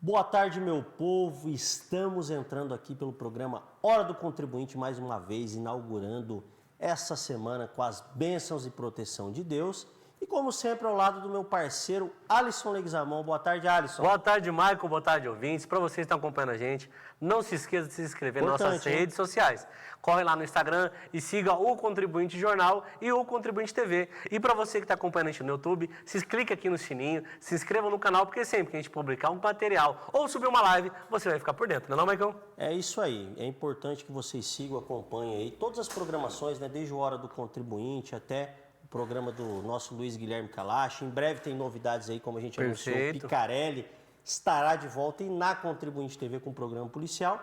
Boa tarde, meu povo. Estamos entrando aqui pelo programa Hora do Contribuinte mais uma vez, inaugurando essa semana com as bênçãos e proteção de Deus. E como sempre, ao lado do meu parceiro Alisson Leguizamon. Boa tarde, Alisson. Boa tarde, Michael. Boa tarde, ouvintes. Para vocês que estão acompanhando a gente, não se esqueça de se inscrever nas nossas redes sociais. Corre lá no Instagram e siga o Contribuinte Jornal e o Contribuinte TV. E para você que está acompanhando a gente no YouTube, clique aqui no sininho, se inscreva no canal, porque sempre que a gente publicar um material ou subir uma live, você vai ficar por dentro, não é, Michael? É isso aí. É importante que vocês sigam, acompanhem aí todas as programações, né? Desde a Hora do Contribuinte até o programa do nosso Luiz Guilherme Calache. Em breve tem novidades aí, como a gente anunciou, o Picarelli estará de volta e na Contribuinte TV com o programa policial.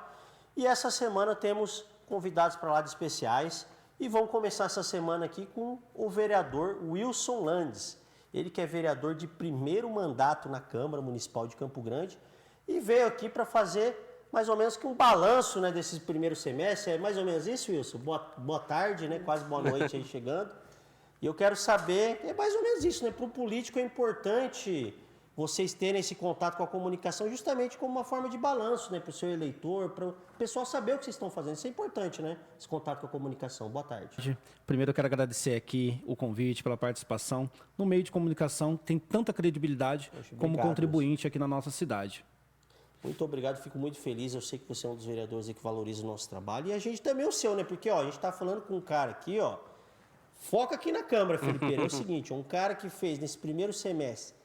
E essa semana temos convidados para lá de especiais e vamos começar essa semana aqui com o vereador Wilson Landes. Ele que é vereador de primeiro mandato na Câmara Municipal de Campo Grande e veio aqui para fazer mais ou menos que um balanço, né, desse primeiro semestre. É mais ou menos isso, Wilson? Boa tarde, né? Quase boa noite aí chegando. E eu quero saber, é mais ou menos isso, né? Para o político é importante vocês terem esse contato com a comunicação justamente como uma forma de balanço, né? Para o seu eleitor, para o pessoal saber o que vocês estão fazendo. Isso é importante, né? Esse contato com a comunicação. Boa tarde. Primeiro eu quero agradecer aqui o convite, pela participação. No meio de comunicação tem tanta credibilidade como contribuinte aqui na nossa cidade. Muito obrigado, fico muito feliz. Eu sei que você é um dos vereadores que valoriza o nosso trabalho. E a gente também é o seu, né? Porque ó, a gente está falando com um cara aqui, ó. Foca aqui na câmera, Felipe. É o seguinte, um cara que fez nesse primeiro semestre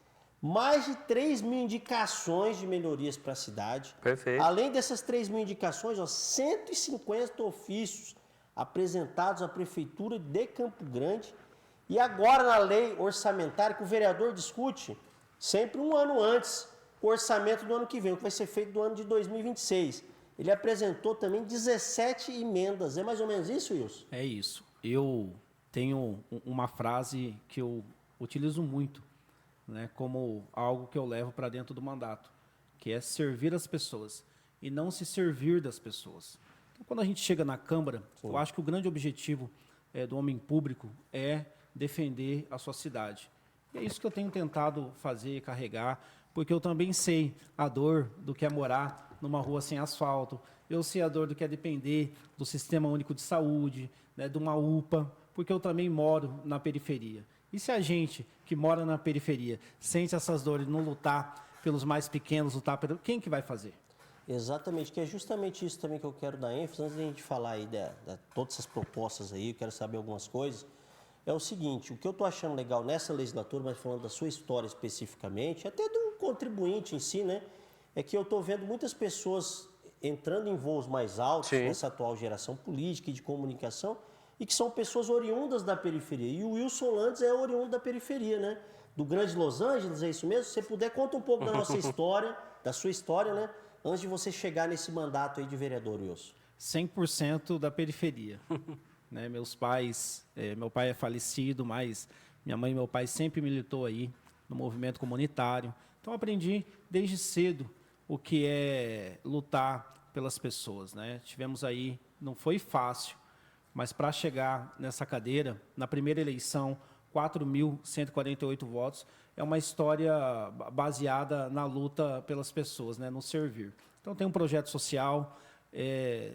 mais de 3 mil indicações de melhorias para a cidade. Perfeito. Além dessas 3 mil indicações, ó, 150 ofícios apresentados à Prefeitura de Campo Grande. E agora na lei orçamentária, que o vereador discute sempre um ano antes o orçamento do ano que vem, o que vai ser feito do ano de 2026. Ele apresentou também 17 emendas. É mais ou menos isso, Wilson? É isso. Eu tenho uma frase que eu utilizo muito, né, como algo que eu levo para dentro do mandato, que é servir as pessoas e não se servir das pessoas. Então, quando a gente chega na Câmara, eu acho que o grande objetivo do homem público é defender a sua cidade. E é isso que eu tenho tentado fazer, carregar, porque eu também sei a dor do que é morar numa rua sem asfalto, eu sei a dor do que é depender do Sistema Único de Saúde, né, de uma UPA, porque eu também moro na periferia. E se a gente que mora na periferia sente essas dores, não lutar pelos mais pequenos, lutar pelo... Quem que vai fazer? Exatamente, que é justamente isso também que eu quero dar ênfase, antes de a gente falar aí de todas essas propostas aí, eu quero saber algumas coisas. É o seguinte, o que eu estou achando legal nessa legislatura, mas falando da sua história especificamente, até do contribuinte em si, né? É que eu estou vendo muitas pessoas entrando em voos mais altos nessa atual geração política e de comunicação, e que são pessoas oriundas da periferia. E o Wilson Landes é oriundo da periferia, né? Do Grande Los Angeles, é isso mesmo? Se você puder, conta um pouco da nossa história, da sua história, né? Antes de você chegar nesse mandato aí de vereador, Wilson. 100% da periferia. Né? Meus pais, meu pai é falecido, mas minha mãe e meu pai sempre militou aí no movimento comunitário. Então, aprendi desde cedo o que é lutar pelas pessoas, né? Tivemos aí, não foi fácil, mas para chegar nessa cadeira, na primeira eleição, 4.148 votos, é uma história baseada na luta pelas pessoas, né, no servir. Então, tem um projeto social,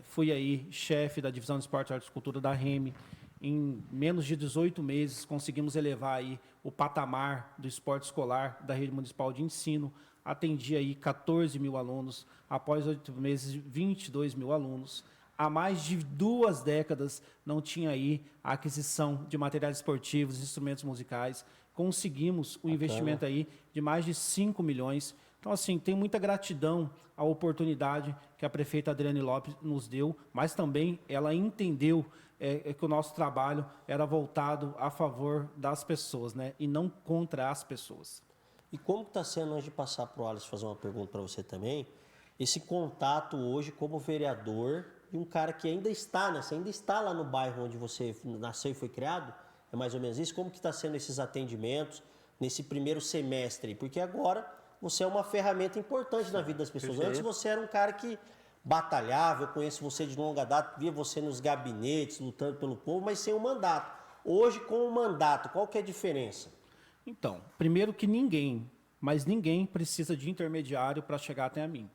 fui aí chefe da Divisão de Esporte, Arte e Cultura da REME. Em menos de 18 meses, conseguimos elevar aí o patamar do esporte escolar da rede municipal de ensino. Atendi aí 14 mil alunos, após 8 meses, 22 mil alunos. Há mais de 2 décadas não tinha aí a aquisição de materiais esportivos, instrumentos musicais. Conseguimos o investimento aí de mais de 5 milhões. Então, assim, tem muita gratidão à oportunidade que a prefeita Adriane Lopes nos deu, mas também ela entendeu que o nosso trabalho era voltado a favor das pessoas, né, e não contra as pessoas. E como está sendo, antes de passar para o Alisson fazer uma pergunta para você também, esse contato hoje como vereador de um cara que ainda está, né? Você ainda está lá no bairro onde você nasceu e foi criado? É mais ou menos isso? Como que está sendo esses atendimentos nesse primeiro semestre? Porque agora você é uma ferramenta importante na vida das pessoas. Antes você era um cara que batalhava, eu conheço você de longa data, via você nos gabinetes, lutando pelo povo, mas sem um mandato. Hoje, com o mandato, qual que é a diferença? Então, primeiro que ninguém mas ninguém precisa de intermediário para chegar até a mim.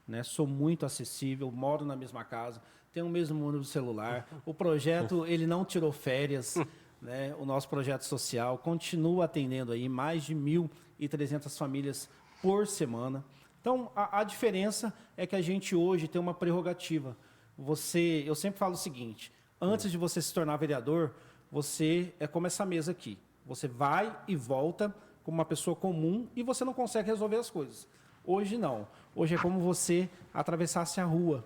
Né? Sou muito acessível, moro na mesma casa, tenho o mesmo número de celular. O projeto ele não tirou férias, né? O nosso projeto social continua atendendo aí mais de 1.300 famílias por semana. Então, a diferença é que a gente hoje tem uma prerrogativa. Eu sempre falo o seguinte, antes de você se tornar vereador, você é como essa mesa aqui. Você vai e volta como uma pessoa comum e você não consegue resolver as coisas. Hoje não. Hoje é como você atravessasse a rua.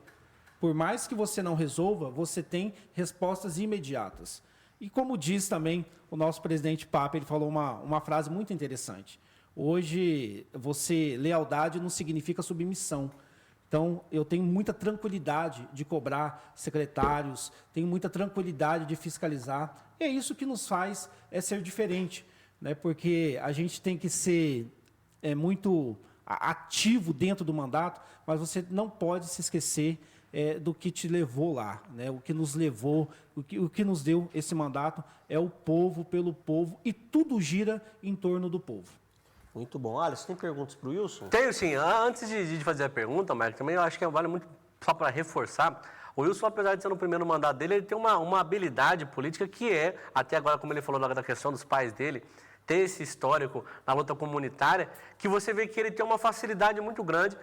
Por mais que você não resolva, você tem respostas imediatas. E como diz também o nosso presidente Papa, ele falou uma frase muito interessante. Hoje, lealdade não significa submissão. Então, eu tenho muita tranquilidade de cobrar secretários, tenho muita tranquilidade de fiscalizar. E é isso que nos faz ser diferente, né? Porque a gente tem que ser muito ativo dentro do mandato, mas você não pode se esquecer do que te levou lá, né? O que nos levou, o que nos deu esse mandato é o povo, pelo povo, e tudo gira em torno do povo. Muito bom. Alisson, tem perguntas para o Wilson? Tenho sim. Antes de fazer a pergunta, Marco, também eu acho que vale muito, só para reforçar, o Wilson, apesar de ser no primeiro mandato dele, ele tem uma habilidade política que até agora, como ele falou da questão dos pais dele, ter esse histórico na luta comunitária, que você vê que ele tem uma facilidade muito grande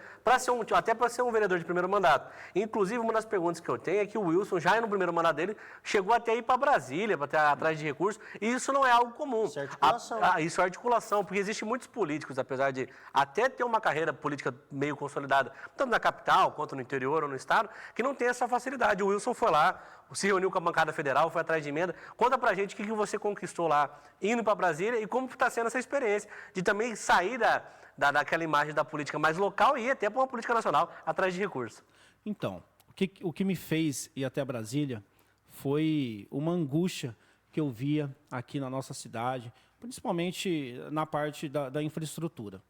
até para ser um vereador de primeiro mandato. Inclusive, uma das perguntas que eu tenho é que o Wilson, já no primeiro mandato dele, chegou até ir para Brasília, para estar atrás de recursos, e isso não é algo comum. Isso é articulação. Isso é articulação, porque existem muitos políticos, apesar de até ter uma carreira política meio consolidada, tanto na capital, quanto no interior ou no estado, que não tem essa facilidade. O Wilson foi lá, se reuniu com a bancada federal, foi atrás de emenda. Conta pra gente o que você conquistou lá, indo para Brasília, e como está sendo essa experiência de também sair daquela imagem da política mais local e ir até para uma política nacional, atrás de recursos. Então, o que me fez ir até Brasília foi uma angústia que eu via aqui na nossa cidade, principalmente na parte da infraestrutura.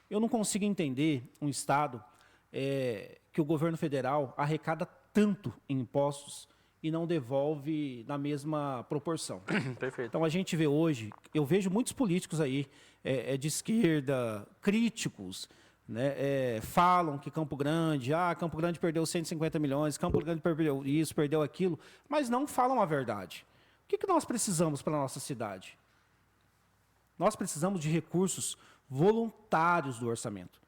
Eu não consigo entender um estado que o governo federal arrecada tanto em impostos e não devolve na mesma proporção. Perfeito. Então, a gente vê hoje, eu vejo muitos políticos aí de esquerda, críticos, né, falam que Campo Grande perdeu 150 milhões, Campo Grande perdeu isso, perdeu aquilo, mas não falam a verdade. O que nós precisamos para a nossa cidade? Nós precisamos de recursos voluntários do orçamento.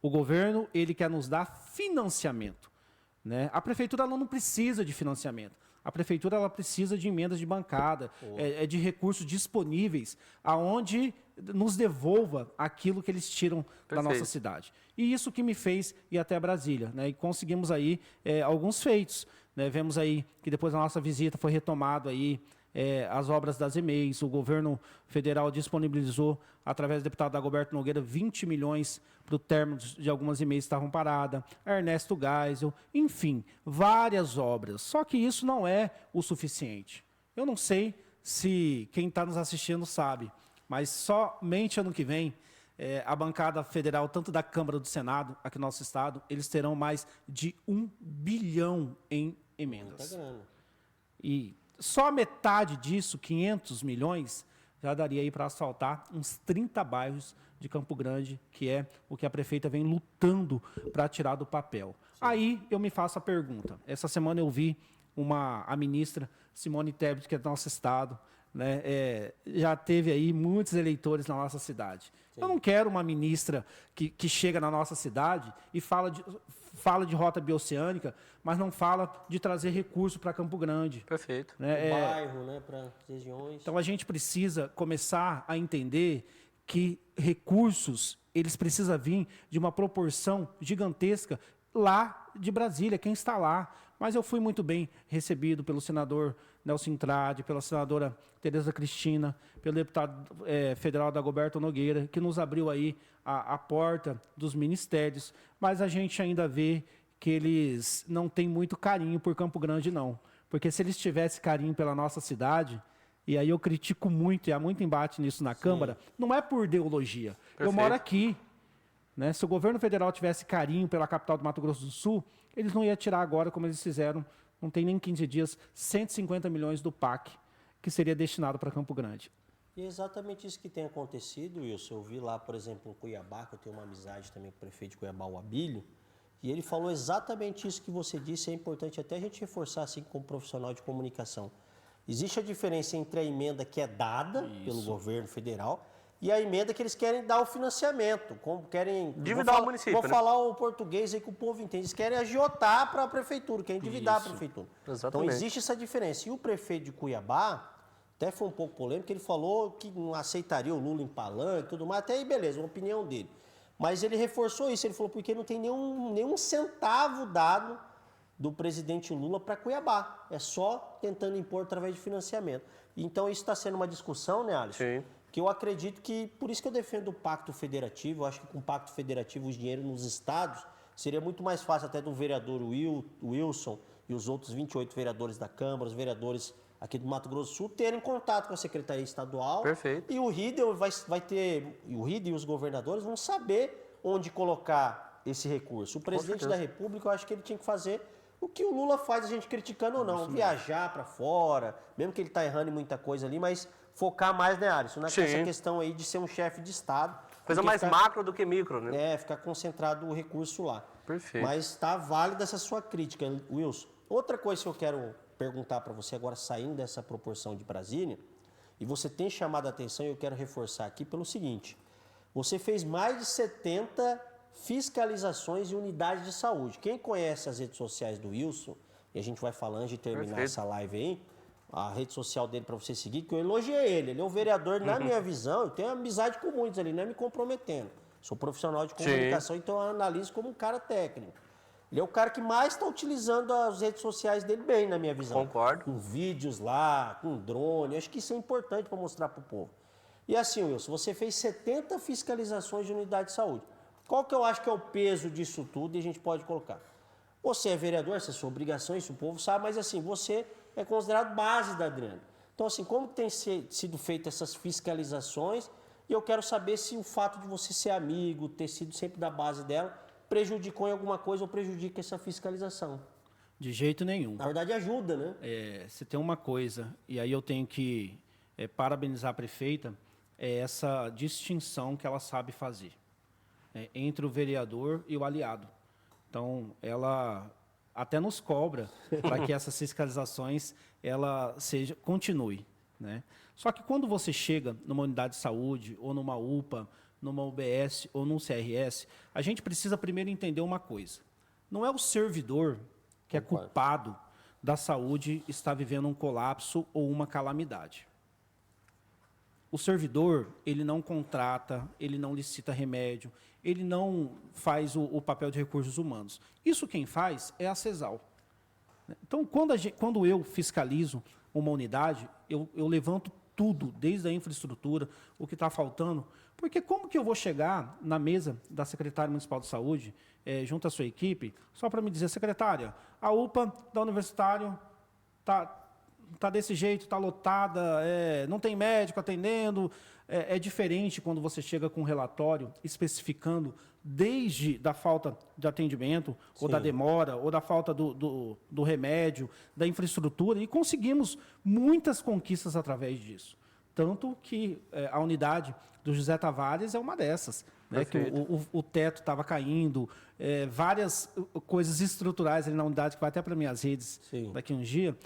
O governo, ele quer nos dar financiamento. Né? A prefeitura ela não precisa de financiamento. A prefeitura ela precisa de emendas de bancada, de recursos disponíveis, aonde nos devolva aquilo que eles tiram da nossa cidade. E isso que me fez ir até Brasília. Né? E conseguimos aí alguns feitos. Né? Vemos aí que depois da nossa visita foi retomado aí as obras das EMEIs, o governo federal disponibilizou, através do deputado Dagoberto Nogueira, 20 milhões para o término de algumas EMEIs que estavam paradas, Ernesto Geisel, enfim, várias obras. Só que isso não é o suficiente. Eu não sei se quem está nos assistindo sabe, mas somente ano que vem, a bancada federal, tanto da Câmara do Senado, aqui no nosso estado, eles terão mais de 1 bilhão em emendas. Muita grana. E só metade disso, 500 milhões, já daria aí para asfaltar uns 30 bairros de Campo Grande, que é o que a prefeita vem lutando para tirar do papel. Sim. Aí eu me faço a pergunta. Essa semana eu vi a ministra Simone Tebet, que é do nosso estado, né, já teve aí muitos eleitores na nossa cidade. Sim. Eu não quero uma ministra que chega na nossa cidade e fala de rota bioceânica, mas não fala de trazer recurso para Campo Grande. Perfeito. Né? Bairro, né, para regiões. Então, a gente precisa começar a entender que recursos, eles precisam vir de uma proporção gigantesca lá de Brasília, quem está lá. Mas eu fui muito bem recebido pelo senador Nelson Intrade, pela senadora Tereza Cristina, pelo deputado federal Dagoberto Nogueira, que nos abriu aí a porta dos ministérios, mas a gente ainda vê que eles não têm muito carinho por Campo Grande, não. Porque se eles tivessem carinho pela nossa cidade, e aí eu critico muito, e há muito embate nisso na Câmara, não é por ideologia. Perfeito. Eu moro aqui. Né? Se o governo federal tivesse carinho pela capital do Mato Grosso do Sul, eles não iam tirar agora, como eles fizeram, não tem nem 15 dias, 150 milhões do PAC, que seria destinado para Campo Grande. E é exatamente isso que tem acontecido, Wilson. Eu vi lá, por exemplo, em Cuiabá, que eu tenho uma amizade também com o prefeito de Cuiabá, o Abílio, e ele falou exatamente isso que você disse, é importante até a gente reforçar assim como profissional de comunicação. Existe a diferença entre a emenda que é dada pelo governo federal e a emenda que eles querem dar o financiamento, como querem... Endividar o município, Vou falar o português aí que o povo entende. Eles querem agiotar para a prefeitura, querem endividar a prefeitura. Exatamente. Então existe essa diferença. E o prefeito de Cuiabá, até foi um pouco polêmico, ele falou que não aceitaria o Lula em palanque e tudo mais, até aí beleza, uma opinião dele. Mas ele reforçou isso, ele falou porque não tem nenhum centavo dado do presidente Lula para Cuiabá. É só tentando impor através de financiamento. Então isso está sendo uma discussão, né, Alisson? Sim. Que eu acredito que, por isso que eu defendo o pacto federativo, eu acho que com o pacto federativo os dinheiros nos estados seria muito mais fácil até do vereador Wilson e os outros 28 vereadores da Câmara, os vereadores aqui do Mato Grosso do Sul, terem contato com a Secretaria Estadual. Perfeito. E o RIDE vai ter, e o RIDE e os governadores vão saber onde colocar esse recurso. O presidente da República, eu acho que ele tinha que fazer o que o Lula faz, a gente criticando ou não, viajar para fora, mesmo que ele está errando em muita coisa ali, mas focar mais, né, Alisson, nessa questão aí de ser um chefe de Estado. Coisa mais macro do que micro, né? É, ficar concentrado o recurso lá. Perfeito. Mas está válida essa sua crítica, Wilson. Outra coisa que eu quero perguntar para você agora, saindo dessa proporção de Brasília, e você tem chamado a atenção e eu quero reforçar aqui pelo seguinte, você fez mais de 70 fiscalizações em unidades de saúde. Quem conhece as redes sociais do Wilson, e a gente vai falando antes de terminar essa live aí, a rede social dele para você seguir, que eu elogiei ele. Ele é um vereador, na minha visão, eu tenho amizade com muitos ali, não é me comprometendo. Sou profissional de comunicação, então eu analiso como um cara técnico. Ele é o cara que mais está utilizando as redes sociais dele bem, na minha visão. Concordo. Com vídeos lá, com drone. Acho que isso é importante para mostrar para o povo. E assim, Wilson, você fez 70 fiscalizações de unidade de saúde. Qual que eu acho que é o peso disso tudo e a gente pode colocar? Você é vereador, essa é sua obrigação, isso o povo sabe, mas assim, você é considerado base da Adriana. Então assim, como tem sido feitas essas fiscalizações? E eu quero saber se o fato de você ser amigo, ter sido sempre da base dela, prejudicou em alguma coisa ou prejudica essa fiscalização? De jeito nenhum. Na verdade ajuda, né? Se tem uma coisa, e aí eu tenho que parabenizar a prefeita, é essa distinção que ela sabe fazer entre o vereador e o aliado. Então, ela até nos cobra para que essas fiscalizações continue, né? Só que quando você chega numa unidade de saúde, ou numa UPA, numa UBS ou num CRS, a gente precisa primeiro entender uma coisa. Não é o servidor que é culpado da saúde estar vivendo um colapso ou uma calamidade. O servidor, ele não contrata, ele não licita remédio, ele não faz o papel de recursos humanos. Isso quem faz é a CESAL. Então, quando eu fiscalizo uma unidade, eu levanto tudo, desde a infraestrutura, o que está faltando, porque como que eu vou chegar na mesa da secretária municipal de saúde, junto à sua equipe, só para me dizer, secretária, a UPA da Universitário está desse jeito, está lotada, não tem médico atendendo. É diferente quando você chega com um relatório especificando desde da falta de atendimento, ou da demora, ou da falta do remédio, da infraestrutura, e conseguimos muitas conquistas através disso. Tanto que a unidade do José Tavares é uma dessas, né, que o teto estava caindo, várias coisas estruturais ali na unidade, que vai até para minhas redes daqui a um dia,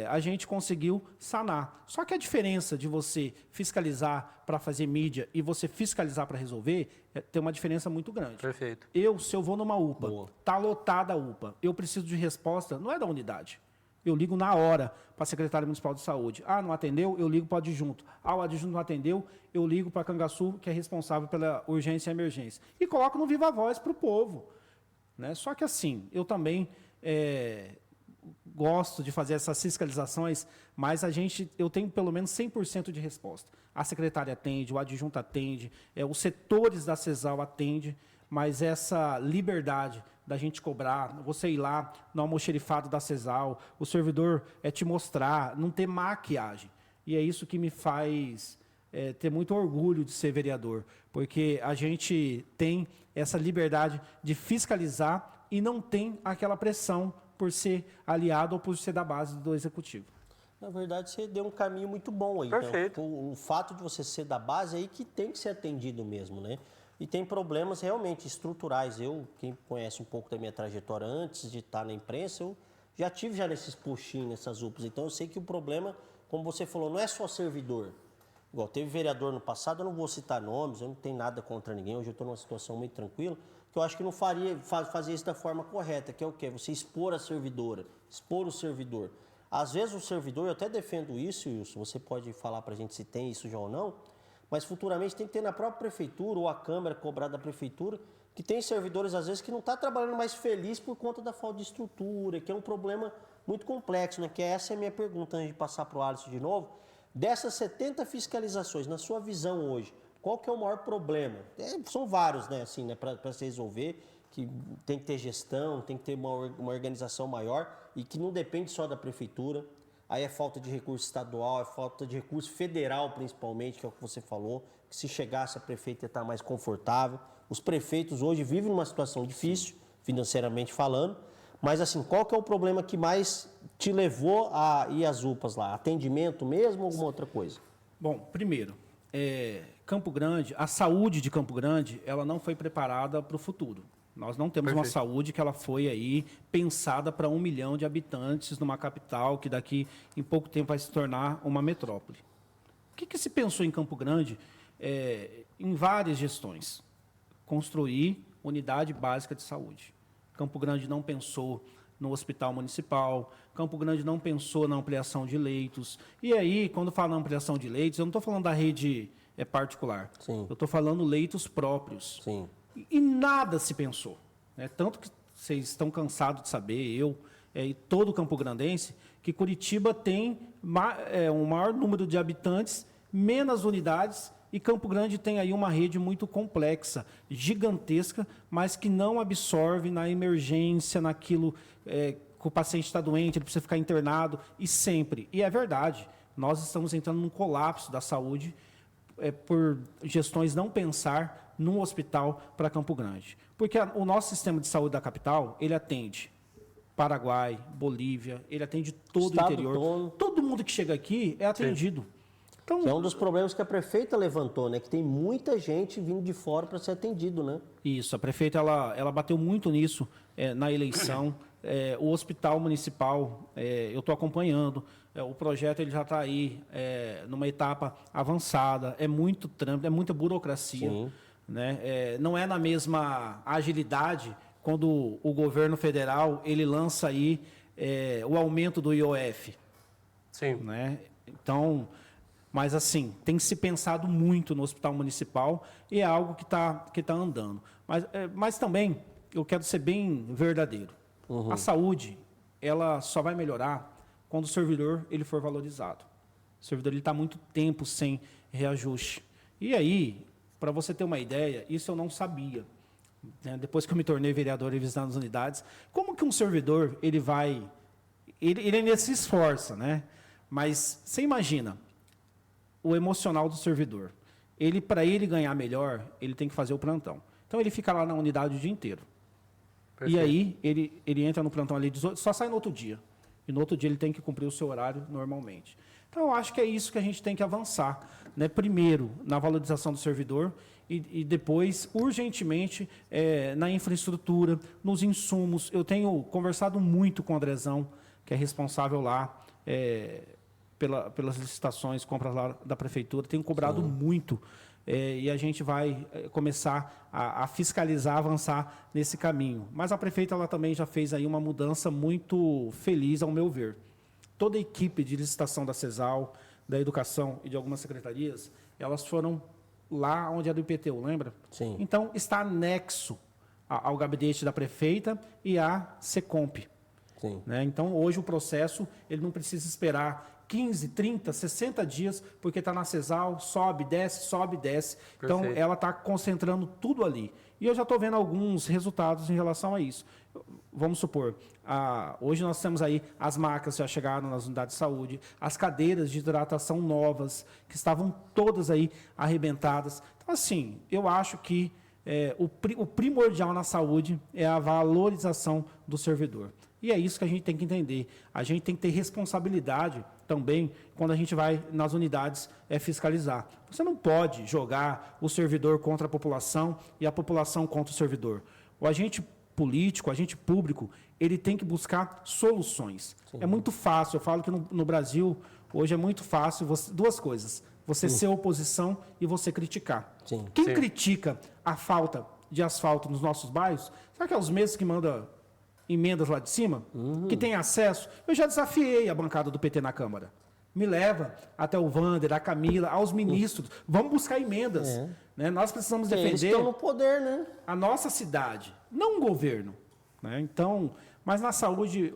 a gente conseguiu sanar. Só que a diferença de você fiscalizar para fazer mídia e você fiscalizar para resolver tem uma diferença muito grande. Perfeito. Se eu vou numa UPA, está lotada a UPA, eu preciso de resposta, não é da unidade. Eu ligo na hora para a Secretaria Municipal de Saúde. Ah, não atendeu? Eu ligo para o adjunto. Ah, o adjunto não atendeu? Eu ligo para a Cangaçu, que é responsável pela urgência e emergência. E coloco no viva voz para o povo, né? Só que assim, eu também gosto de fazer essas fiscalizações, mas eu tenho pelo menos 100% de resposta. A secretária atende, o adjunto atende, os setores da CESAL atendem, mas essa liberdade da gente cobrar, você ir lá no almoxerifado da CESAL, o servidor te mostrar, não ter maquiagem. E é isso que me faz ter muito orgulho de ser vereador, porque a gente tem essa liberdade de fiscalizar e não tem aquela pressão por ser aliado ou por ser da base do executivo. Na verdade, você deu um caminho muito bom aí. Perfeito. Então, o fato de você ser da base aí que tem que ser atendido mesmo, né? E tem problemas realmente estruturais. Quem conhece um pouco da minha trajetória antes de estar na imprensa, eu já tive já nesses puxinhos, nessas UPAs. Então, eu sei que o problema, como você falou, não é só servidor. Igual teve vereador no passado, eu não vou citar nomes, eu não tenho nada contra ninguém, hoje eu estou numa situação muito tranquila, que eu acho que não fazia isso da forma correta, que é o quê? Você expor a servidora, expor o servidor. Às vezes o servidor, eu até defendo isso, Wilson, você pode falar para a gente se tem isso já ou não, mas futuramente tem que ter na própria prefeitura ou a Câmara cobrar da prefeitura, que tem servidores às vezes que não estão trabalhando mais feliz por conta da falta de estrutura, que é um problema muito complexo, né? Que essa é a minha pergunta antes de passar para o Alisson de novo. Dessas 70 fiscalizações, na sua visão hoje, qual que é o maior problema? São vários, né, assim, né, para se resolver, que tem que ter gestão, tem que ter uma organização maior e que não depende só da prefeitura. Aí é falta de recurso estadual, é falta de recurso federal, principalmente, que é o que você falou, que se chegasse a prefeita ia estar mais confortável. Os prefeitos hoje vivem numa situação difícil, financeiramente falando, mas assim, qual que é o problema que mais te levou a ir às UPAs lá? Atendimento mesmo ou alguma outra coisa? Bom, primeiro, Campo Grande, a saúde de Campo Grande, ela não foi preparada para o futuro. Nós não temos uma saúde que ela foi aí pensada para 1 milhão de habitantes numa capital que daqui em pouco tempo vai se tornar uma metrópole. O que se pensou em Campo Grande? Em várias gestões. Construir unidade básica de saúde. Campo Grande não pensou no hospital municipal, Campo Grande não pensou na ampliação de leitos. E aí, quando falo ampliação de leitos, eu não estou falando da rede particular. Sim. Eu estou falando leitos próprios. Sim. E nada se pensou. Né? Tanto que vocês estão cansados de saber, e todo campograndense, que Curitiba tem um maior número de habitantes, menos unidades, e Campo Grande tem aí uma rede muito complexa, gigantesca, mas que não absorve na emergência, naquilo que o paciente está doente, ele precisa ficar internado, e sempre. E é verdade, nós estamos entrando num colapso da saúde por gestões não pensar num hospital para Campo Grande. Porque o nosso sistema de saúde da capital, ele atende Paraguai, Bolívia, ele atende todo o interior. Todo mundo que chega aqui é atendido. Então, que é um dos problemas que a prefeita levantou, né? Que tem muita gente vindo de fora para ser atendido, né? Isso, a prefeita ela bateu muito nisso na eleição. O hospital municipal, eu estou acompanhando. O projeto ele já está aí numa etapa avançada. É muito trâmite, é muita burocracia. Sim. Né? Não é na mesma agilidade quando o governo federal ele lança aí o aumento do IOF. Sim. Né? Então, mas assim, tem se pensado muito no hospital municipal e é algo que tá andando. Mas também, eu quero ser bem verdadeiro. A saúde, ela só vai melhorar quando o servidor ele for valorizado. O servidor está muito tempo sem reajuste. E aí, para você ter uma ideia, isso eu não sabia. Né? Depois que eu me tornei vereador e visitando as unidades, como que um servidor, ele ainda se esforça, né? Mas você imagina, o emocional do servidor. Para ele ganhar melhor, ele tem que fazer o plantão. Então, ele fica lá na unidade o dia inteiro. Perfeito. E aí, ele entra no plantão ali, só sai no outro dia. E no outro dia ele tem que cumprir o seu horário normalmente. Então, eu acho que é isso que a gente tem que avançar. Né? Primeiro, na valorização do servidor e depois, urgentemente, na infraestrutura, nos insumos. Eu tenho conversado muito com o Andrezão, que é responsável lá pelas licitações, compras lá da prefeitura. Tenho cobrado muito e a gente vai começar a fiscalizar, avançar nesse caminho. Mas a prefeita ela também já fez aí uma mudança muito feliz, ao meu ver. Toda a equipe de licitação da CESAL, da Educação e de algumas secretarias, elas foram lá onde era do IPTU, lembra? Sim. Então, está anexo ao gabinete da prefeita e à SECOMP. Sim. Né? Então, hoje o processo ele não precisa esperar 15, 30, 60 dias, porque está na CESAL, sobe, desce. Perfeito. Então, ela está concentrando tudo ali. E eu já estou vendo alguns resultados em relação a isso. Vamos supor, hoje nós temos aí as macas já chegaram nas unidades de saúde, as cadeiras de hidratação novas, que estavam todas aí arrebentadas. Então, assim, eu acho que o primordial na saúde é a valorização do servidor. E é isso que a gente tem que entender. A gente tem que ter responsabilidade também quando a gente vai nas unidades fiscalizar. Você não pode jogar o servidor contra a população e a população contra o servidor. O agente político, o agente público, ele tem que buscar soluções. Sim. É muito fácil, eu falo que no Brasil, hoje é muito fácil, duas coisas, você ser oposição e você criticar. Sim. Quem critica a falta de asfalto nos nossos bairros, será que é os mesmos que mandam emendas lá de cima? Que tem acesso? Eu já desafiei a bancada do PT na Câmara. Me leva até o Wander, a Camila, aos ministros. Vamos buscar emendas. Né? Nós precisamos defender eles estão no poder, né? A nossa cidade, não o governo. Né? Então, mas na saúde,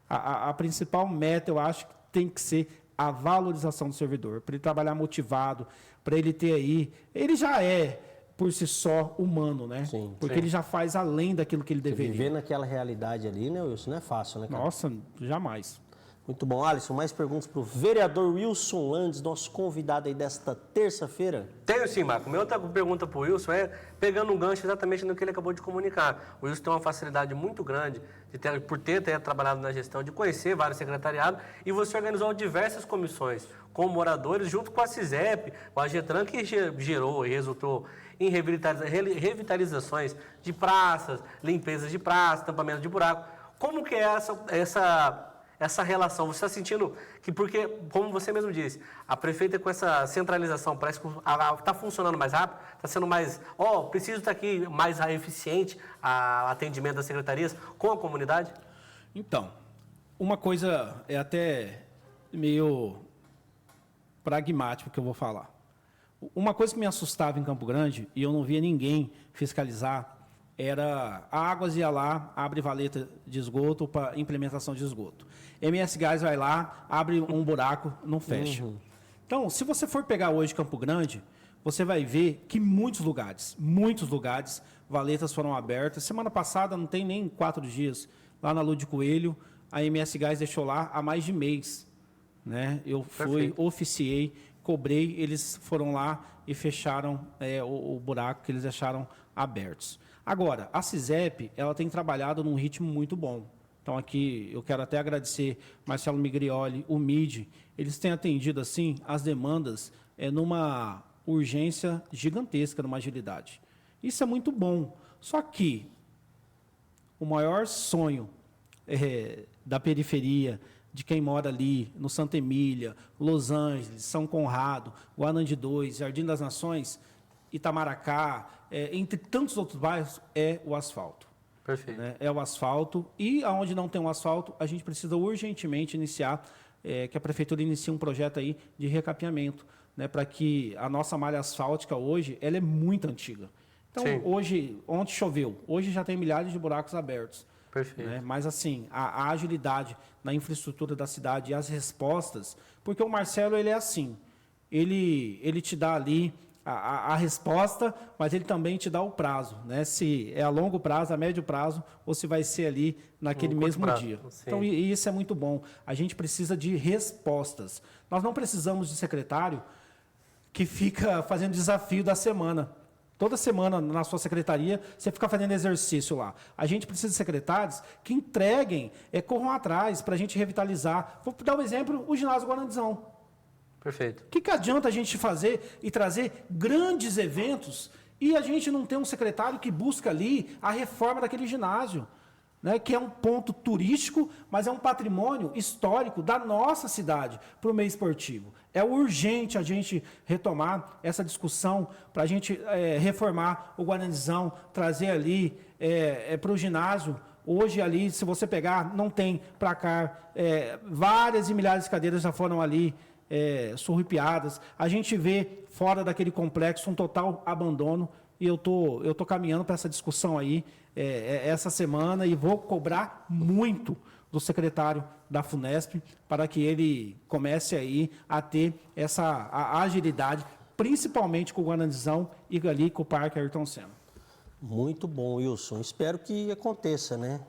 a principal meta, eu acho que tem que ser a valorização do servidor, para ele trabalhar motivado, para ele ter aí... Ele já é, por si só, humano, né? Sim, porque ele já faz além daquilo que ele deveria. Viver naquela realidade ali, né, Wilson? Não é fácil, né, cara? Nossa, jamais. Muito bom. Alisson, mais perguntas para o vereador Wilson Landes, nosso convidado aí desta terça-feira? Tenho sim, Marco. Minha outra pergunta para o Wilson é pegando um gancho exatamente no que ele acabou de comunicar. O Wilson tem uma facilidade muito grande, por ter trabalhado na gestão, de conhecer vários secretariados, e você organizou diversas comissões com moradores, junto com a CISEP, com a GETRAN, que gerou e resultou em revitalizações de praças, limpezas de praças, tampamento de buraco. Como que é essa relação? Você está sentindo que, porque, como você mesmo disse, a prefeita com essa centralização parece que está funcionando mais rápido, está sendo mais, preciso estar aqui mais eficiente o atendimento das secretarias com a comunidade? Então, uma coisa é até meio pragmático que eu vou falar. Uma coisa que me assustava em Campo Grande, e eu não via ninguém fiscalizar, era a Águas ia lá, abre valeta de esgoto para implementação de esgoto. MS Gás vai lá, abre um buraco, não fecha. Então, se você for pegar hoje Campo Grande, você vai ver que muitos lugares, valetas foram abertas. Semana passada, não tem nem 4 dias, lá na Lua de Coelho, a MS Gás deixou lá há mais de mês. Né? Eu fui, oficiei, cobrei, eles foram lá e fecharam o buraco que eles acharam abertos. Agora, a CISEP, ela tem trabalhado num ritmo muito bom. Então, aqui, eu quero até agradecer Marcelo Migrioli, o MID, eles têm atendido, assim, as demandas numa urgência gigantesca, numa agilidade. Isso é muito bom. Só que o maior sonho da periferia, de quem mora ali, no Santa Emília, Los Angeles, São Conrado, Guanandi 2, Jardim das Nações, Itamaracá, entre tantos outros bairros, é o asfalto. Perfeito. Né? É o asfalto. E onde não tem o asfalto, a gente precisa urgentemente iniciar, que a prefeitura inicie um projeto aí de recapeamento, né? Para que a nossa malha asfáltica hoje, ela é muito antiga. Então, ontem choveu, hoje já tem milhares de buracos abertos. Perfeito. Né? Mas, assim, a agilidade na infraestrutura da cidade e as respostas, porque o Marcelo, ele é assim, ele te dá ali a resposta, mas ele também te dá o prazo, né? Se é a longo prazo, a médio prazo, ou se vai ser ali naquele mesmo dia. Sim. Então, e isso é muito bom. A gente precisa de respostas. Nós não precisamos de secretário que fica fazendo desafio da semana. Toda semana, na sua secretaria, você fica fazendo exercício lá. A gente precisa de secretários que entreguem, corram atrás para a gente revitalizar. Vou dar um exemplo, o ginásio Guarandizão. Perfeito. O que adianta a gente fazer e trazer grandes eventos e a gente não ter um secretário que busca ali a reforma daquele ginásio, né, que é um ponto turístico, mas é um patrimônio histórico da nossa cidade para o meio esportivo. É urgente a gente retomar essa discussão para a gente reformar o Guarandizão, trazer ali para o ginásio. Hoje ali, se você pegar, não tem placar, várias e milhares de cadeiras já foram ali surrupiadas. A gente vê fora daquele complexo um total abandono e eu tô caminhando para essa discussão aí essa semana e vou cobrar muito do secretário da FUNESP para que ele comece aí a ter a agilidade, principalmente com o Guarandizão e ali com o Parque Ayrton Senna. Muito bom, Wilson. Espero que aconteça, né?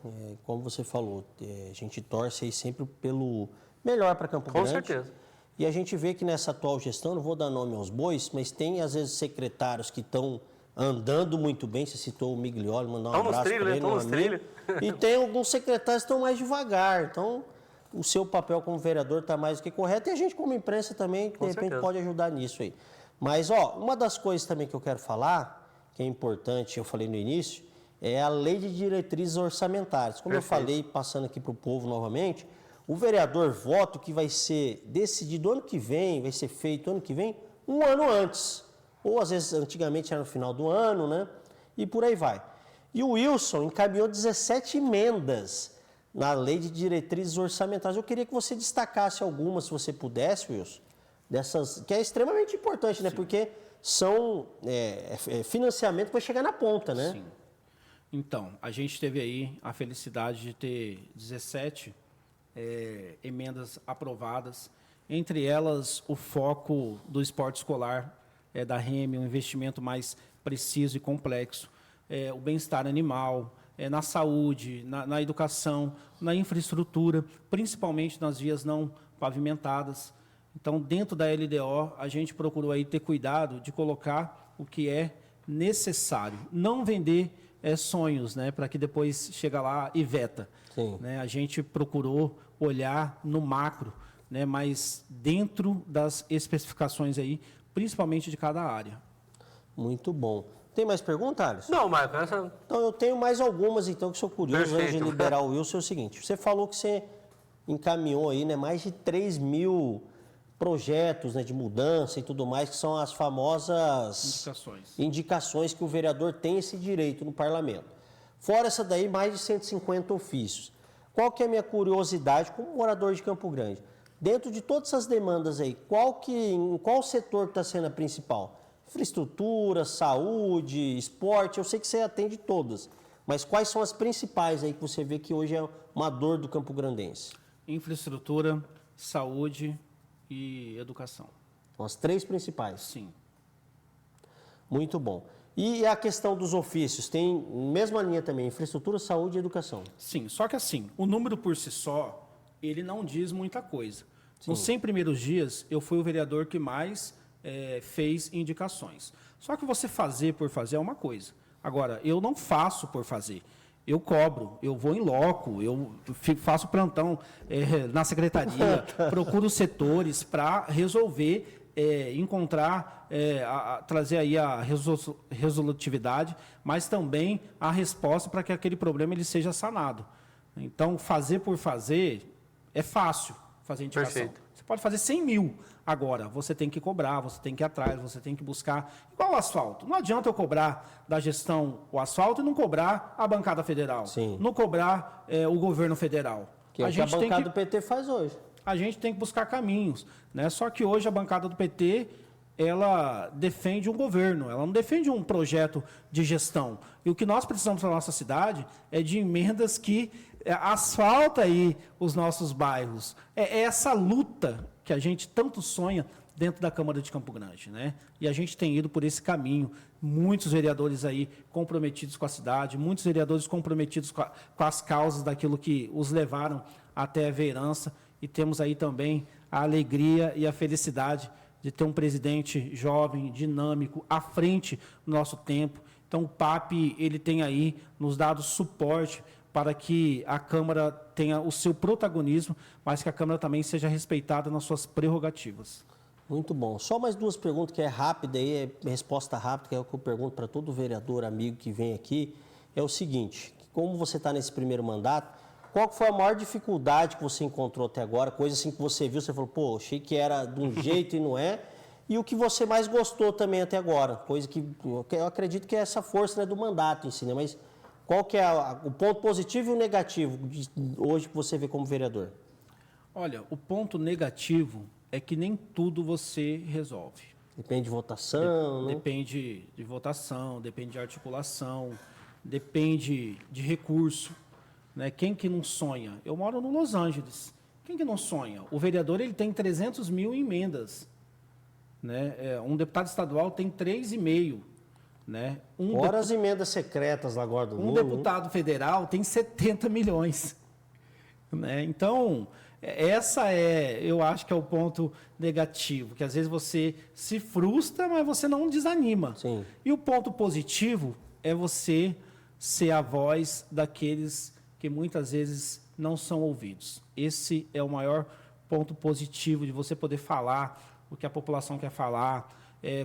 Como você falou, a gente torce aí sempre pelo melhor para Campo Grande. Com certeza. E a gente vê que nessa atual gestão, não vou dar nome aos bois, mas tem às vezes secretários que estão andando muito bem. Você citou o Miglioli, mandar um abraço para ele. Estão nos trilhos. E tem alguns secretários que estão mais devagar. Então, o seu papel como vereador está mais do que correto e a gente como imprensa também, de repente, pode ajudar nisso aí. Mas, uma das coisas também que eu quero falar, que é importante, eu falei no início, é a lei de diretrizes orçamentárias. Como eu falei, passando aqui para o povo novamente, o vereador vota o que vai ser decidido ano que vem, vai ser feito ano que vem, um ano antes. Ou, às vezes, antigamente era no final do ano, né? E por aí vai. E o Wilson encaminhou 17 emendas na lei de diretrizes orçamentárias. Eu queria que você destacasse algumas, se você pudesse, Wilson, dessas, que é extremamente importante, né? Sim. Porque são financiamento para chegar na ponta, né? Sim. Então, a gente teve aí a felicidade de ter 17 emendas aprovadas, entre elas o foco do esporte escolar, da REME, um investimento mais preciso e complexo, o bem-estar animal, na saúde, na educação, na infraestrutura, principalmente nas vias não pavimentadas. Então, dentro da LDO, a gente procurou aí ter cuidado de colocar o que é necessário, não vender sonhos, né, para que depois chega lá e veta. Sim. Né? A gente procurou olhar no macro, né, mas dentro das especificações aí, principalmente de cada área. Muito bom. Tem mais perguntas, Alisson? Não, Marco. Essa... Então, eu tenho mais algumas, então, que sou curioso. Perfeito. Antes de liberar o Wilson, é o seguinte. Você falou que você encaminhou aí, né, mais de 3 mil projetos, né, de mudança e tudo mais, que são as famosas indicações que o vereador tem esse direito no parlamento. Fora essa daí, mais de 150 ofícios. Qual que é a minha curiosidade como morador de Campo Grande? Dentro de todas essas demandas aí, em qual setor está sendo a principal? Infraestrutura, saúde, esporte, eu sei que você atende todas, mas quais são as principais aí que você vê que hoje é uma dor do campograndense? Infraestrutura, saúde e educação. São as 3 principais? Sim. Muito bom. E a questão dos ofícios, tem mesma linha também, infraestrutura, saúde e educação? Sim, só que assim, o número por si só, ele não diz muita coisa. Sim. Nos 100 primeiros dias, eu fui o vereador que mais fez indicações. Só que você fazer por fazer é uma coisa. Agora, eu não faço por fazer. Eu cobro, eu vou em loco, eu faço plantão na secretaria, procuro setores para resolver, encontrar, trazer aí a resolutividade, mas também a resposta para que aquele problema ele seja sanado. Então, fazer por fazer é fácil, fazer indicação. Perfeito. Você pode fazer 100 mil. Agora, você tem que cobrar, você tem que ir atrás, você tem que buscar. Igual o asfalto. Não adianta eu cobrar da gestão o asfalto e não cobrar a bancada federal. Sim. Não cobrar o governo federal. Que é o que a bancada do PT faz hoje. A gente tem que buscar caminhos, né? Só que hoje a bancada do PT, ela defende um governo, ela não defende um projeto de gestão. E o que nós precisamos na nossa cidade é de emendas que asfalta aí os nossos bairros. É essa luta que a gente tanto sonha dentro da Câmara de Campo Grande, né? E a gente tem ido por esse caminho. Muitos vereadores aí comprometidos com a cidade, muitos vereadores comprometidos com as causas daquilo que os levaram até a vereança. E temos aí também a alegria e a felicidade de ter um presidente jovem, dinâmico, à frente do nosso tempo. Então, o PAP, ele tem aí nos dado suporte para que a Câmara tenha o seu protagonismo, mas que a Câmara também seja respeitada nas suas prerrogativas. Muito bom. Só mais 2 perguntas, que é rápida, aí, é resposta rápida, que é o que eu pergunto para todo vereador, amigo que vem aqui. É o seguinte, como você está nesse primeiro mandato, qual foi a maior dificuldade que você encontrou até agora? Coisa assim que você viu, você falou, pô, achei que era de um jeito e não é. E o que você mais gostou também até agora? Coisa que eu acredito que é essa força, né, do mandato em si, né? Mas qual que é o ponto positivo e o negativo hoje que você vê como vereador? Olha, o ponto negativo é que nem tudo você resolve. Depende de votação, né? Depende de votação, depende de articulação, depende de recurso. Né? Quem que não sonha? Eu moro no Los Angeles. Quem que não sonha? O vereador ele tem 300 mil emendas. Né? Um deputado estadual tem 3,5. Né? Fora as emendas secretas lá agora do Lula. Um deputado federal tem 70 milhões. Né? Então, eu acho que é o ponto negativo, que às vezes você se frustra, mas você não desanima. Sim. E o ponto positivo é você ser a voz daqueles que muitas vezes não são ouvidos. Esse é o maior ponto positivo de você poder falar o que a população quer falar,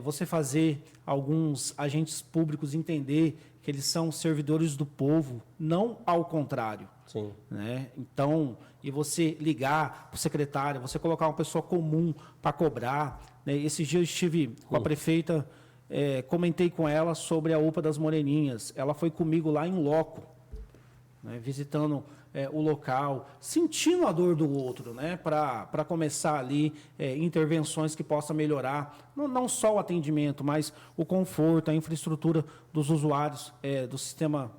você fazer alguns agentes públicos entender que eles são servidores do povo, não ao contrário. Sim. Né? Então, e você ligar para o secretário, você colocar uma pessoa comum para cobrar. Né? Esses dias eu estive com a prefeita, comentei com ela sobre a UPA das Moreninhas. Ela foi comigo lá em loco, né? Visitando o local, sentindo a dor do outro, né? Para começar ali intervenções que possam melhorar, não só o atendimento, mas o conforto, a infraestrutura dos usuários do sistema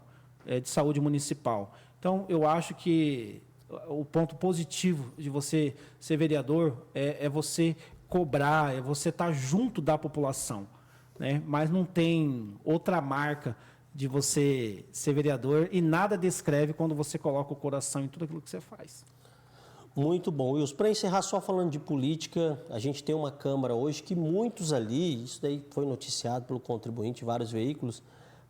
de saúde municipal. Então, eu acho que o ponto positivo de você ser vereador é você cobrar, é você estar junto da população, né? Mas não tem outra marca de você ser vereador e nada descreve quando você coloca o coração em tudo aquilo que você faz. Muito bom. Wilson, para encerrar só falando de política, a gente tem uma Câmara hoje que muitos ali, isso daí foi noticiado pelo contribuinte, vários veículos,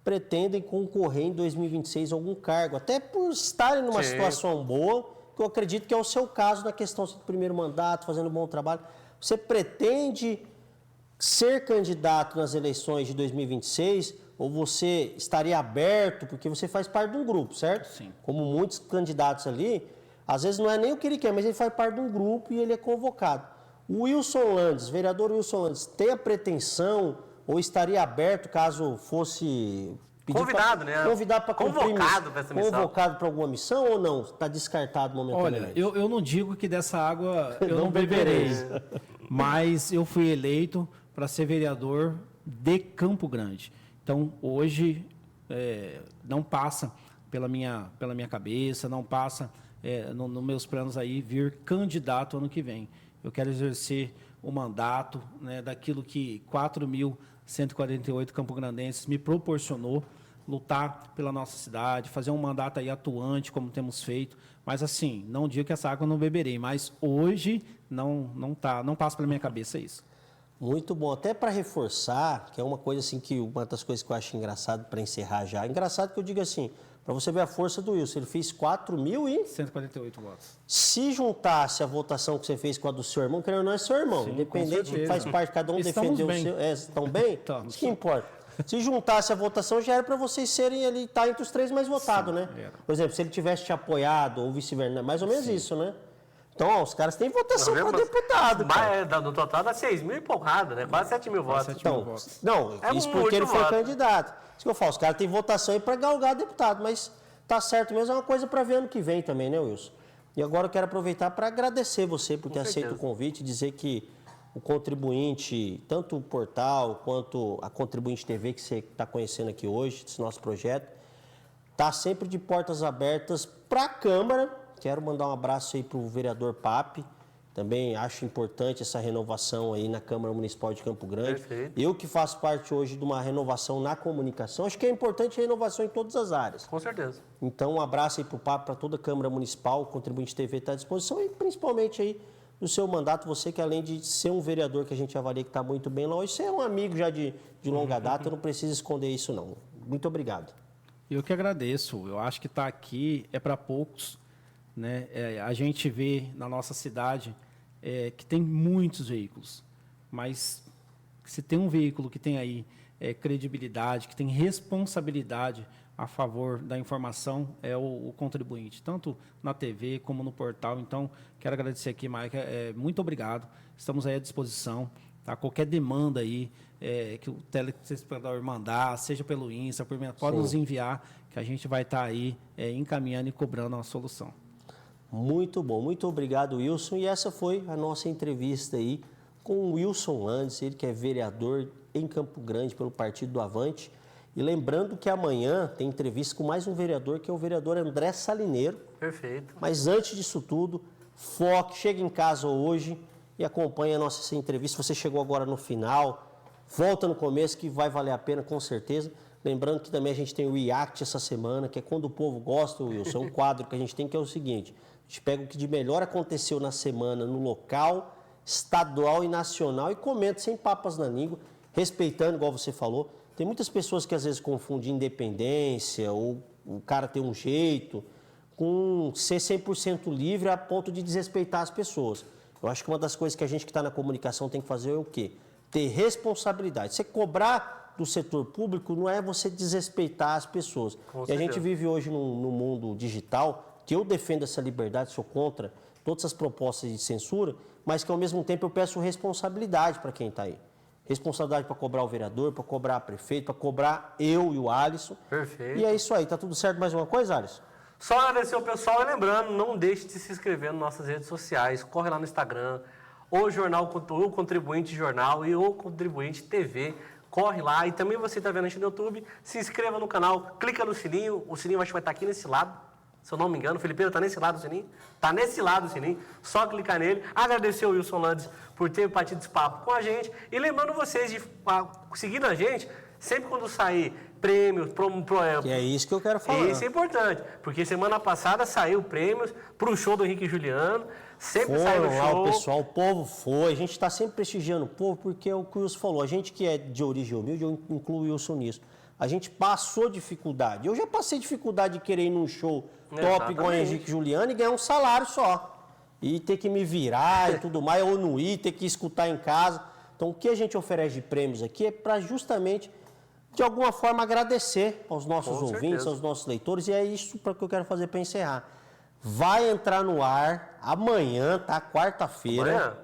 pretendem concorrer em 2026 a algum cargo, até por estarem numa situação boa, que eu acredito que é o seu caso na questão do primeiro mandato, fazendo um bom trabalho. Você pretende ser candidato nas eleições de 2026 ou você estaria aberto, porque você faz parte de um grupo, certo? Sim. Como muitos candidatos ali, às vezes não é nem o que ele quer, mas ele faz parte de um grupo e ele é convocado. O Wilson Landes, vereador Wilson Landes, tem a pretensão ou estaria aberto caso fosse convidado, né? Convidado para convocado para essa missão. Convocado para alguma missão ou não? Está descartado momentaneamente? Olha, eu não digo que dessa água eu não beberei, mas eu fui eleito para ser vereador de Campo Grande. Então, hoje, não passa pela minha cabeça, não passa nos meus planos aí vir candidato ano que vem. Eu quero exercer o mandato, né, daquilo que 4.148 campograndenses me proporcionou, lutar pela nossa cidade, fazer um mandato aí atuante, como temos feito. Mas, assim, não digo que essa água eu não beberei, mas hoje não passa pela minha cabeça isso. Muito bom. Até para reforçar, que é uma coisa assim que uma das coisas que eu acho engraçado para encerrar já. Engraçado que eu digo assim, para você ver a força do Wilson, ele fez 4.148 votos. Se juntasse a votação que você fez com a do seu irmão, que não é seu irmão, sim, independente que faz parte, cada um Estamos defendeu bem. o seu. Estão bem? Estamos. Isso que importa. Se juntasse a votação, já era para vocês serem ali, tá entre os 3 mais votados, né? Era. Por exemplo, se ele tivesse te apoiado ou vice-versa, mais ou menos isso, né? Então, ó, os caras têm votação para deputado. No total dá 6 mil e porrada, né? Quase 7 mil votos. Então, não, isso muito porque ele foi voto. candidato. Isso que eu falo, os caras têm votação aí para galgar deputado, mas tá certo mesmo, é uma coisa para ver ano que vem também, né, Wilson? E agora eu quero aproveitar para agradecer você por ter aceito o convite, dizer que o contribuinte, tanto o portal quanto a Contribuinte TV que você está conhecendo aqui hoje, esse nosso projeto, está sempre de portas abertas para a Câmara. Quero mandar um abraço aí para o vereador Pape. Também acho importante essa renovação aí na Câmara Municipal de Campo Grande. Perfeito. Eu que faço parte hoje de uma renovação na comunicação, acho que é importante a renovação em todas as áreas. Com certeza. Então, um abraço aí para o Pape, para toda a Câmara Municipal, o Contribuinte TV está à disposição e principalmente aí no seu mandato, você que além de ser um vereador que a gente avalia que está muito bem lá, hoje você é um amigo já de longa data, não precisa esconder isso não. Muito obrigado. Eu que agradeço. Eu acho que estar aqui é para poucos, né? A gente vê na nossa cidade que tem muitos veículos, mas se tem um veículo que tem aí credibilidade, que tem responsabilidade a favor da informação, é o contribuinte, tanto na TV como no portal. Então, quero agradecer aqui, Maica, muito obrigado. Estamos aí à disposição. Tá? Qualquer demanda aí que o telespectador mandar, seja pelo Insta, por e-mail, pode nos enviar, que a gente vai estar aí encaminhando e cobrando uma solução. Muito bom, muito obrigado, Wilson. E essa foi a nossa entrevista aí com o Wilson Landes, ele que é vereador em Campo Grande pelo Partido do Avante. E lembrando que amanhã tem entrevista com mais um vereador, que é o vereador André Salineiro. Perfeito. Mas antes disso tudo, foque, chega em casa hoje e acompanhe a nossa entrevista. Você chegou agora no final, volta no começo que vai valer a pena com certeza. Lembrando que também a gente tem o React essa semana, que é quando o povo gosta, Wilson, é um quadro que a gente tem que é o seguinte: a gente pega o que de melhor aconteceu na semana no local, estadual e nacional e comenta sem papas na língua, respeitando, igual você falou. Tem muitas pessoas que às vezes confundem independência ou o cara ter um jeito, com ser 100% livre a ponto de desrespeitar as pessoas. Eu acho que uma das coisas que a gente que está na comunicação tem que fazer é o quê? Ter responsabilidade. Você cobrar do setor público não é você desrespeitar as pessoas. E a gente vive hoje no mundo digital, que eu defendo essa liberdade, sou contra todas as propostas de censura, mas que ao mesmo tempo eu peço responsabilidade para quem está aí. Responsabilidade para cobrar o vereador, para cobrar o prefeito, para cobrar eu e o Alisson. Perfeito. E é isso aí. Tá tudo certo? Mais uma coisa, Alisson? Só agradecer ao pessoal e lembrando, não deixe de se inscrever nas nossas redes sociais. Corre lá no Instagram, o Contribuinte Jornal e o Contribuinte TV. Corre lá. E também você está vendo a gente no YouTube, se inscreva no canal, clica no sininho. O sininho acho que vai estar aqui nesse lado. Se eu não me engano, o Felipeiro está nesse lado do sininho? Está nesse lado do sininho, só clicar nele. Agradecer ao Wilson Landes por ter batido esse papo com a gente. E lembrando vocês de seguir a gente, sempre quando sair prêmios, que é isso que eu quero falar. Isso é importante, porque semana passada saiu prêmios para o show do Henrique e Juliano. Sempre saiu lá show. O pessoal, o povo foi. A gente está sempre prestigiando o povo, porque é o que o Wilson falou. A gente que é de origem humilde, eu incluo o Wilson nisso. A gente passou dificuldade. Eu já passei dificuldade de querer ir num show top igual o Henrique e Juliano e ganhar um salário só. E ter que me virar e tudo mais, ou não ir, ter que escutar em casa. Então, o que a gente oferece de prêmios aqui é para justamente, de alguma forma, agradecer aos nossos ouvintes, aos nossos leitores. E é isso para que eu quero fazer para encerrar. Vai entrar no ar amanhã, tá? Quarta-feira.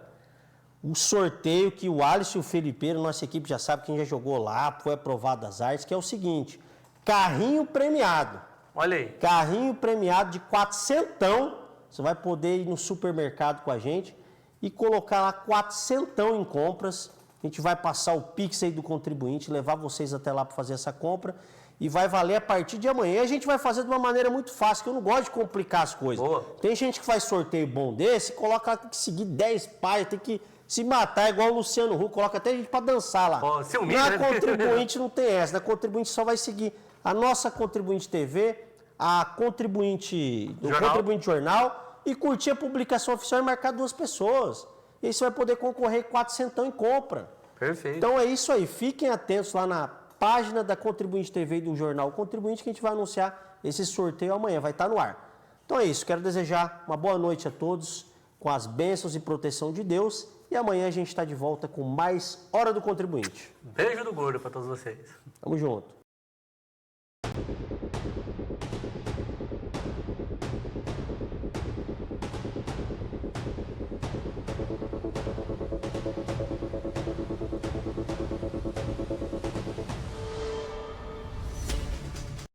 O sorteio que o Alisson e o Felipeiro, nossa equipe já sabe, quem já jogou lá, foi aprovado das artes, que é o seguinte: carrinho premiado. Olha aí. Carrinho premiado de 400. Você vai poder ir no supermercado com a gente e colocar lá 400 em compras. A gente vai passar o Pix aí do contribuinte, levar vocês até lá para fazer essa compra. E vai valer a partir de amanhã. E a gente vai fazer de uma maneira muito fácil, que eu não gosto de complicar as coisas. Boa. Tem gente que faz sorteio bom desse, coloca lá, tem que seguir 10 pais, tem que se matar, igual o Luciano Huck, coloca até gente para dançar lá. Na Contribuinte não tem essa, na Contribuinte só vai seguir a nossa Contribuinte TV, a Contribuinte, o Contribuinte Jornal e curtir a publicação oficial e marcar 2 pessoas. E aí você vai poder concorrer 400 em compra. Perfeito. Então é isso aí, fiquem atentos lá na página da Contribuinte TV e do Jornal Contribuinte, que a gente vai anunciar esse sorteio amanhã, vai estar no ar. Então é isso, quero desejar uma boa noite a todos, com as bênçãos e proteção de Deus, e amanhã a gente está de volta com mais Hora do Contribuinte. Beijo do gordo para todos vocês. Tamo junto.